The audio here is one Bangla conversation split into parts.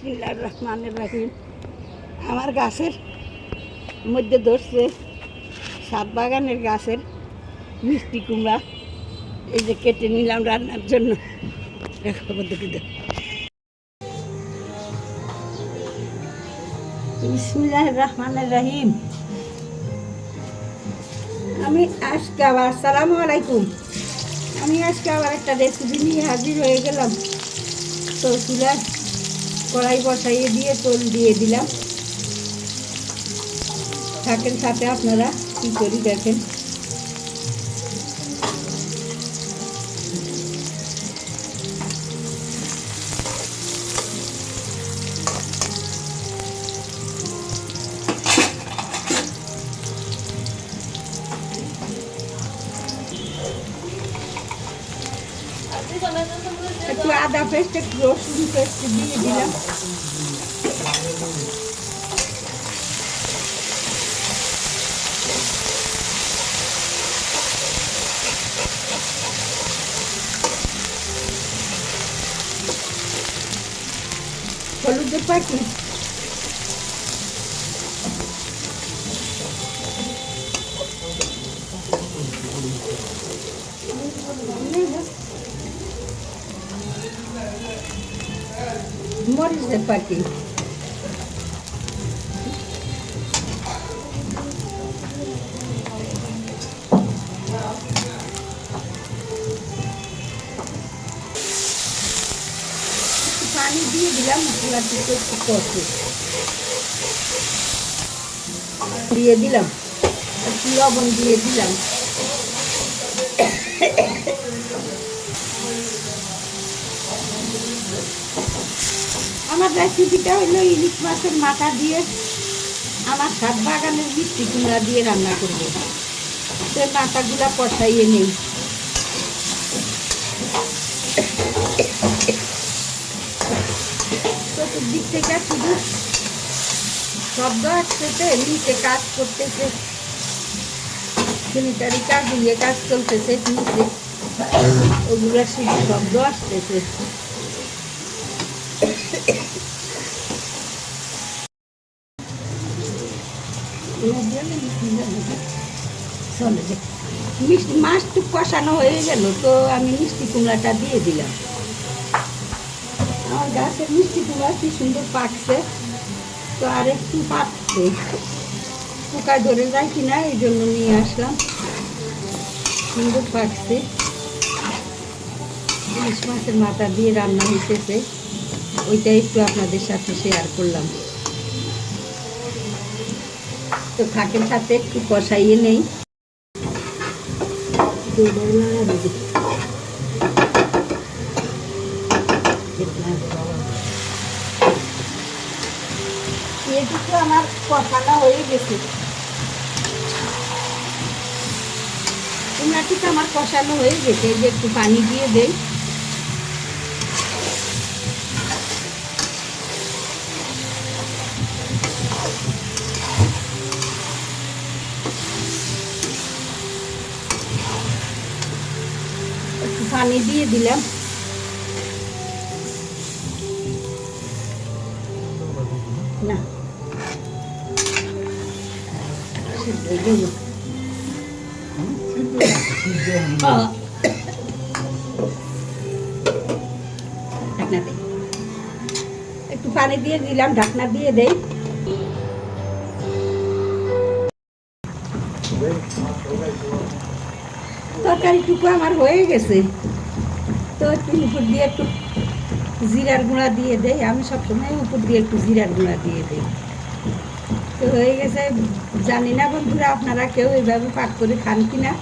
বিসমিল্লাহির রহমানির রহিম। আমার গাছের মধ্যে ধরছে সাত বাগানের গাছের মিষ্টি কুমড়া। এই যে কেটে নিলাম রান্নার জন্য। দেখো বিসমিল্লাহির রহমানির রহিম। আমি আজকে আবার আসসালামু আলাইকুম। আমি আজকে আবার একটা রেসিপি নিয়ে হাজির হয়ে গেলাম। তো চুলার কড়াই বসাইয়ে দিয়ে তেল দিয়ে দিলাম। থাকেন সাথে আপনারা কী করি দেখেন। একটু আদা পেস্ট, একটু রসুন পেস্ট দিয়ে দিলাম। হলুদের প্যাকেট, মরিচের প্যাকেট, পানি দিয়ে দিলাম। মশলাটি একটু কষে দিয়ে দিলাম, একটু লবণ দিয়ে দিলাম। আমার রেসিপিটা হলো ইলিশ মাছের মাথা দিয়ে আমার সাত বাগানের মিষ্টি কুমড়া দিয়ে রান্না করবো। সে মাথাগুলা কষাইয়ে নেই। চতুর্দিক থেকে শুধু শব্দ আসতেছে, নিচে কাজ করতেছে, সেনিটারি কাজ, ইয়ে কাজ চলতেছে নিচে, ওগুলো শুধু শব্দ আসতেছে। মিষ্টি মাছটুক কষানো হয়ে গেল, তো আমি মিষ্টি কুমড়াটা দিয়ে দিলাম। আমার গাছের মিষ্টি কুমড়া কি সুন্দর পাকছে, তো আর একটু পাকছে, পোকায় ধরে যায় কিনা এই জন্য নিয়ে আসলাম। সুন্দর পাকছে। ইলিশ মাছের মাথা দিয়ে রান্না হইতেছে, ওইটা একটু আপনাদের সাথে শেয়ার করলাম। তো থাকের সাথে একটু কষাইয়ে নেই। এটুকু আমার কষানো হয়ে গেছে, কুমড়াটিকে আমার কষানো হয়ে গেছে। যে একটু পানি দিয়ে দেই। একটু পানি দিয়ে দিলাম। না একটু পানি দিয়ে দিলাম, ঢাকনা দিয়ে দেই। তরকারিটুকু আমার হয়ে গেছে, তো একটু উপর দিয়ে একটু জিরার গুঁড়া দিয়ে দেই। আমি সবসময় উপর দিয়ে একটু জিরার গুঁড়া দিয়ে দেই। তো হয়ে গেছে। জানি না বন্ধুরা আপনারা কেউ এইভাবে পাক করে খান কিনা,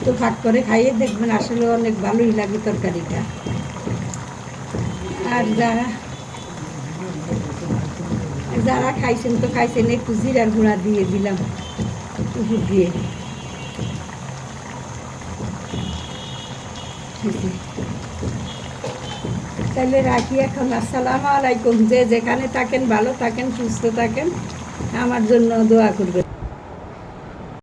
তো পাক করে খাইয়ে দেখবেন, আসলে অনেক ভালোই লাগে তরকারিটা। আর যারা খাইছেন তো খাইছেন, একটু জিরার গুঁড়া দিয়ে দিলাম উপর দিয়ে। তাহলে রাখি এখন। আসসালামু আলাইকুম। যে যেখানে থাকেন ভালো থাকেন, সুস্থ থাকেন, আমার জন্য দোয়া করবেন।